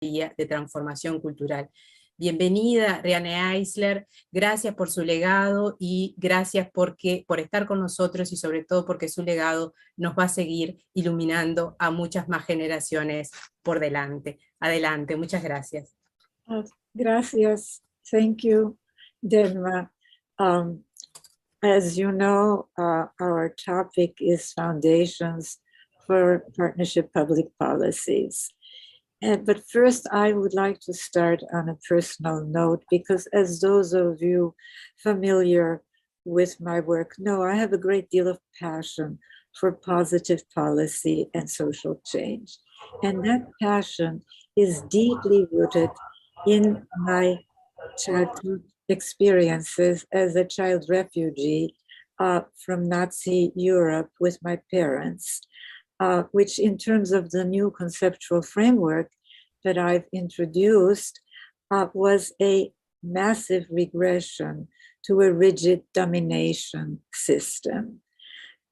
de transformación cultural. Bienvenida, Riane Eisler, gracias por su legado y gracias por estar con nosotros y sobre todo porque su legado nos va a seguir iluminando a muchas más generaciones por delante. Adelante, muchas gracias. Gracias. Thank you, Denma. As you know, our topic is Foundations for Partnership Public Policies. But first, I would like to start on a personal note, because as those of you familiar with my work know, I have a great deal of passion for positive policy and social change. And that passion is deeply rooted in my childhood experiences as a child refugee from Nazi Europe with my parents. Which in terms of the new conceptual framework that I've introduced was a massive regression to a rigid domination system.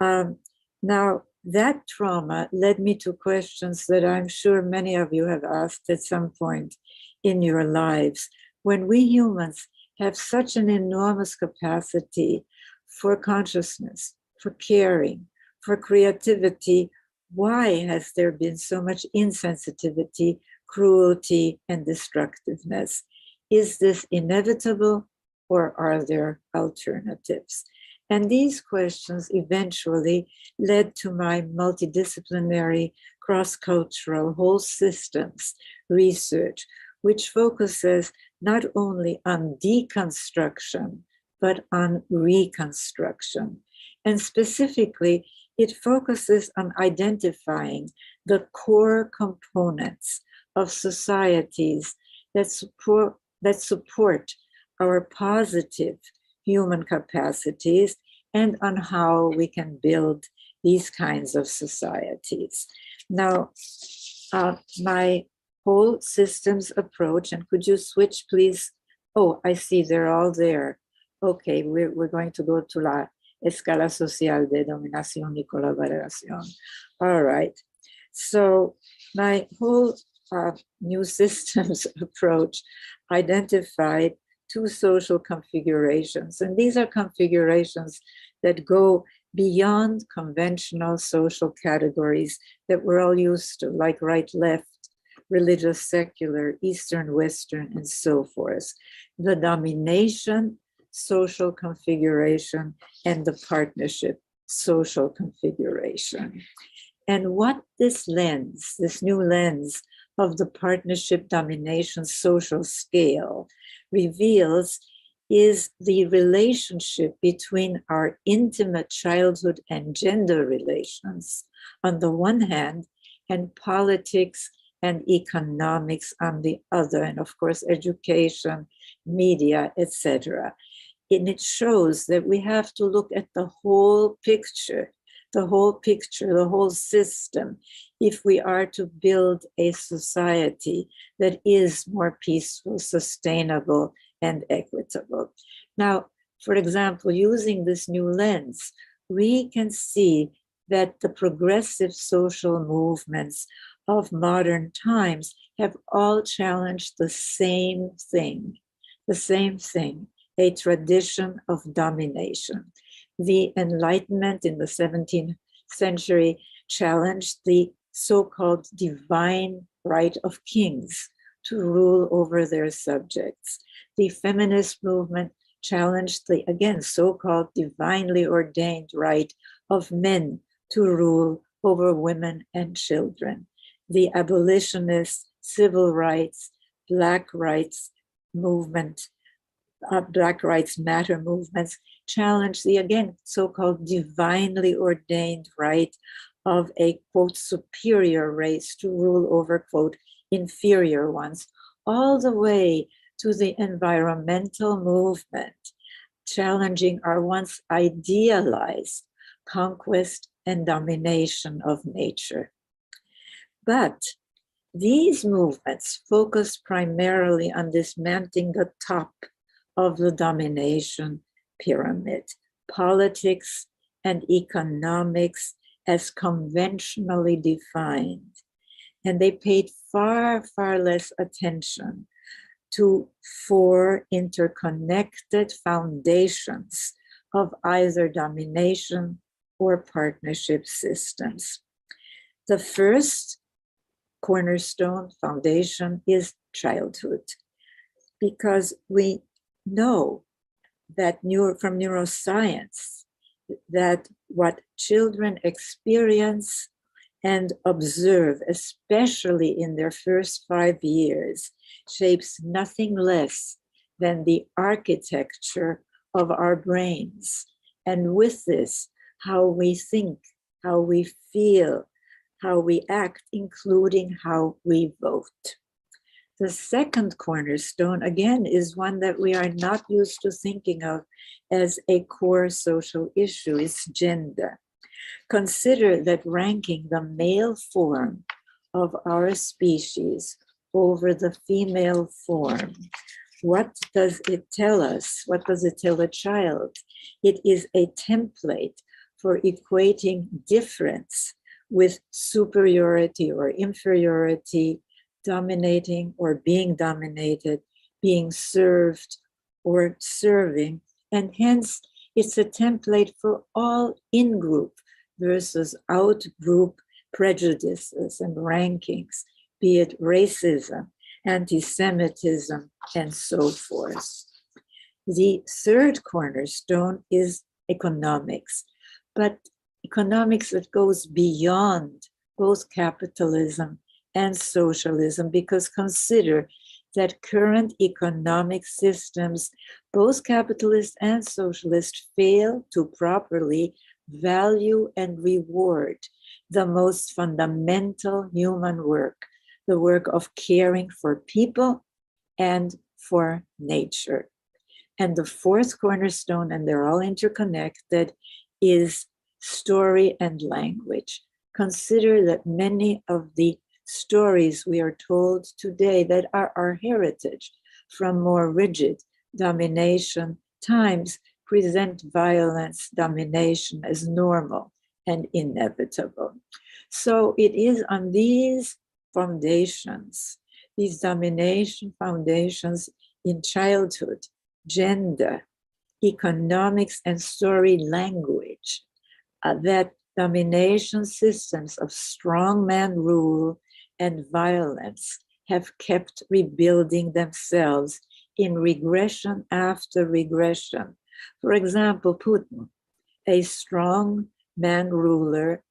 Now, that trauma led me to questions that I'm sure many of you have asked at some point in your lives. When we humans have such an enormous capacity for consciousness, for caring, for creativity, why has there been so much insensitivity, cruelty, and destructiveness? Is this inevitable, or are there alternatives? And these questions eventually led to my multidisciplinary, cross-cultural whole systems research, which focuses not only on deconstruction, but on reconstruction. And specifically, it focuses on identifying the core components of societies that support our positive human capacities and on how we can build these kinds of societies. Now, my whole systems approach, and could you switch, please? Oh, I see, they're all there. Okay, we're going to go to la escala social de dominación y colaboración. All right. So my whole new systems approach identified two social configurations. And these are configurations that go beyond conventional social categories that we're all used to, like right, left, religious, secular, Eastern, Western, and so forth. The domination social configuration and the partnership social configuration. And what this lens, this new lens of the partnership domination social scale reveals is the relationship between our intimate childhood and gender relations on the one hand, and politics and economics on the other, and of course, education, media, etc. And it shows that we have to look at the whole picture, the whole system, if we are to build a society that is more peaceful, sustainable, and equitable. Now, for example, using this new lens, we can see that the progressive social movements of modern times have all challenged the same thing, a tradition of domination. The Enlightenment in the 17th century challenged the so-called divine right of kings to rule over their subjects. The feminist movement challenged the, again, so-called divinely ordained right of men to rule over women and children. The abolitionist, civil rights, Black rights movement, Black Rights Matter movements challenge the, again, so-called divinely ordained right of a, quote, superior race to rule over, quote, inferior ones, all the way to the environmental movement, challenging our once idealized conquest and domination of nature. But these movements focus primarily on dismantling the top of the domination pyramid, politics and economics as conventionally defined. And they paid far, far less attention to four interconnected foundations of either domination or partnership systems. The first cornerstone foundation is childhood, because we know that from neuroscience that what children experience and observe, especially in their first 5 years, shapes nothing less than the architecture of our brains. And with this, how we think, how we feel, how we act, including how we vote. The second cornerstone, again, is one that we are not used to thinking of as a core social issue, is gender. Consider that ranking the male form of our species over the female form. What does it tell us? What does it tell a child? It is a template for equating difference with superiority or inferiority, dominating or being dominated, being served or serving. And hence, it's a template for all in-group versus out-group prejudices and rankings, be it racism, anti-Semitism, and so forth. The third cornerstone is economics, but economics that goes beyond both capitalism and socialism, because consider that current economic systems, both capitalist and socialist, fail to properly value and reward the most fundamental human work, the work of caring for people and for nature. And the fourth cornerstone, and they're all interconnected, is story and language. Consider that many of the stories we are told today that are our heritage from more rigid domination times present violence, domination as normal and inevitable. So it is on these foundations, these domination foundations in childhood, gender, economics, and story language, that domination systems of strongman rule and violence have kept rebuilding themselves in regression after regression. For example, Putin, a strong man ruler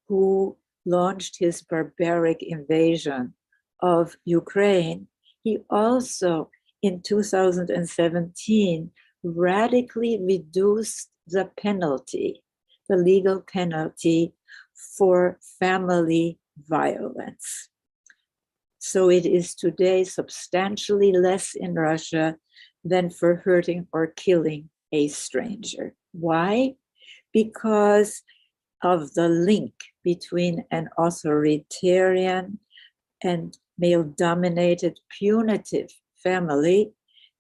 who launched his barbaric invasion of Ukraine, he also in 2017 radically reduced the penalty, the legal penalty for family violence. So it is today substantially less in Russia than for hurting or killing a stranger. Why? Because of the link between an authoritarian and male-dominated punitive family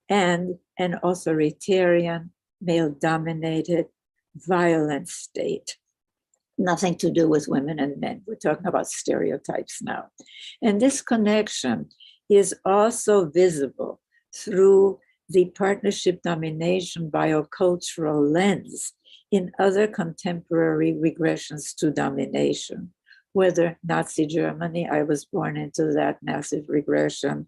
and an authoritarian male-dominated violent state. Nothing to do with women and men. We're talking about stereotypes now. And this connection is also visible through the partnership domination biocultural lens in other contemporary regressions to domination, whether Nazi Germany, I was born into that massive regression,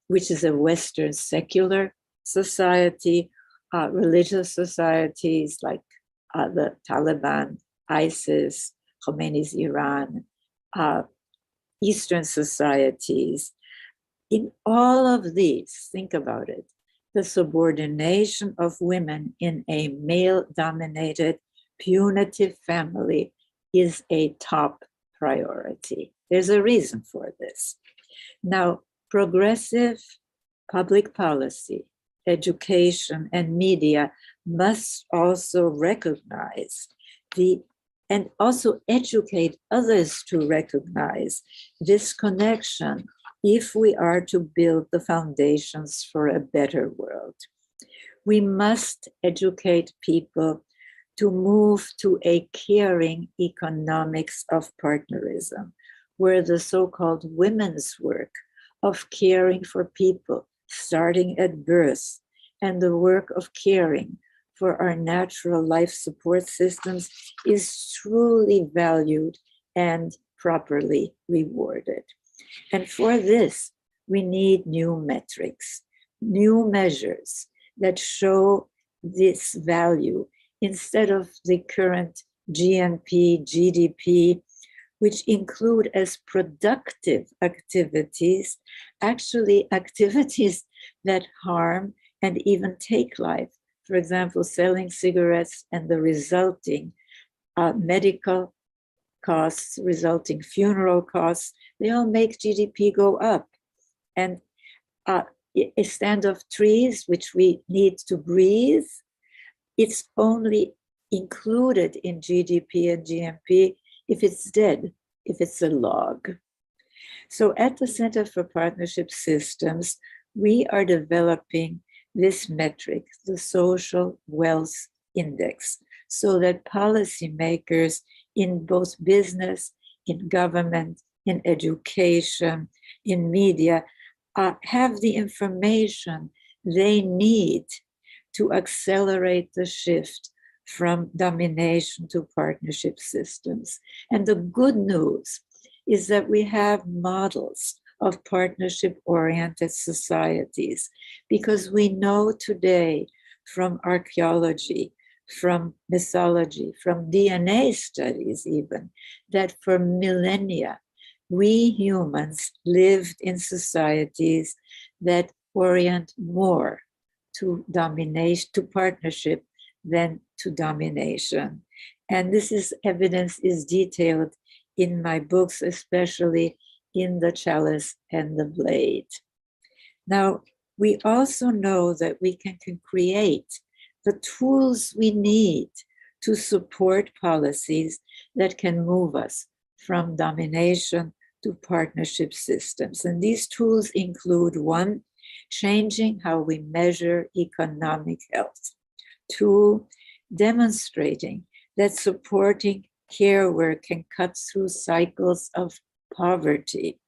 which is a Western secular society, religious societies like the Taliban, ISIS, Khomeini's Iran, Eastern societies. In all of these, think about it, the subordination of women in a male-dominated punitive family is a top priority. There's a reason for this. Now, progressive public policy, education, and media must also recognize and also educate others to recognize this connection if we are to build the foundations for a better world. We must educate people to move to a caring economics of partnerism, where the so-called women's work of caring for people starting at birth and the work of caring for our natural life support systems is truly valued and properly rewarded. And for this, we need new metrics, new measures that show this value instead of the current GNP, GDP, which include as productive activities, actually activities that harm and even take life. For example, selling cigarettes and the resulting medical costs, resulting funeral costs, they all make GDP go up. And a stand of trees, which we need to breathe, it's only included in GDP and GNP if it's dead, if it's a log. So at the Center for Partnership Systems, we are developing this metric, the Social Wealth Index, so that policymakers in both business, in government, in education, in media, have the information they need to accelerate the shift from domination to partnership systems. And the good news is that we have models of partnership-oriented societies, because we know today from archaeology, from mythology, from DNA studies even, that for millennia, we humans lived in societies that orient more to domination, to partnership than to domination. And this evidence is detailed in my books, especially in The Chalice and the Blade. Now, we also know that we can create the tools we need to support policies that can move us from domination to partnership systems. And these tools include: 1, changing how we measure economic health; 2, demonstrating that supporting care work can cut through cycles of poverty;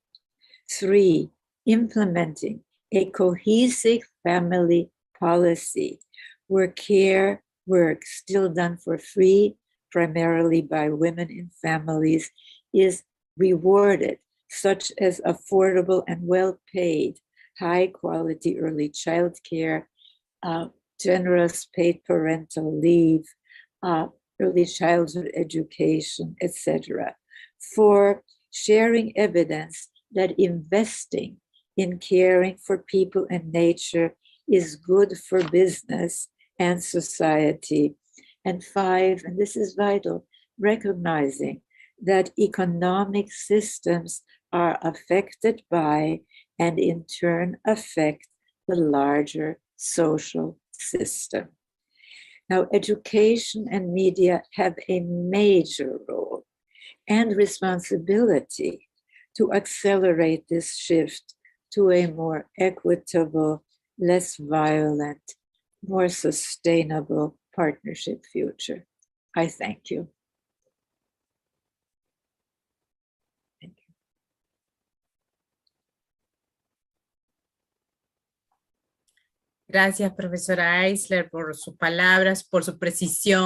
3, implementing a cohesive family policy where care work, still done for free, primarily by women in families, is rewarded, such as affordable and well-paid, high-quality early child care, generous paid parental leave, early childhood education, etc. 4, sharing evidence that investing in caring for people and nature is good for business and society. And 5, and this is vital, recognizing that economic systems are affected by and in turn affect the larger social system. Now, education and media have a major role and responsibility to accelerate this shift to a more equitable, less violent, more sustainable partnership future. I thank you. Gracias, profesora Eisler, por sus palabras, por su precisión.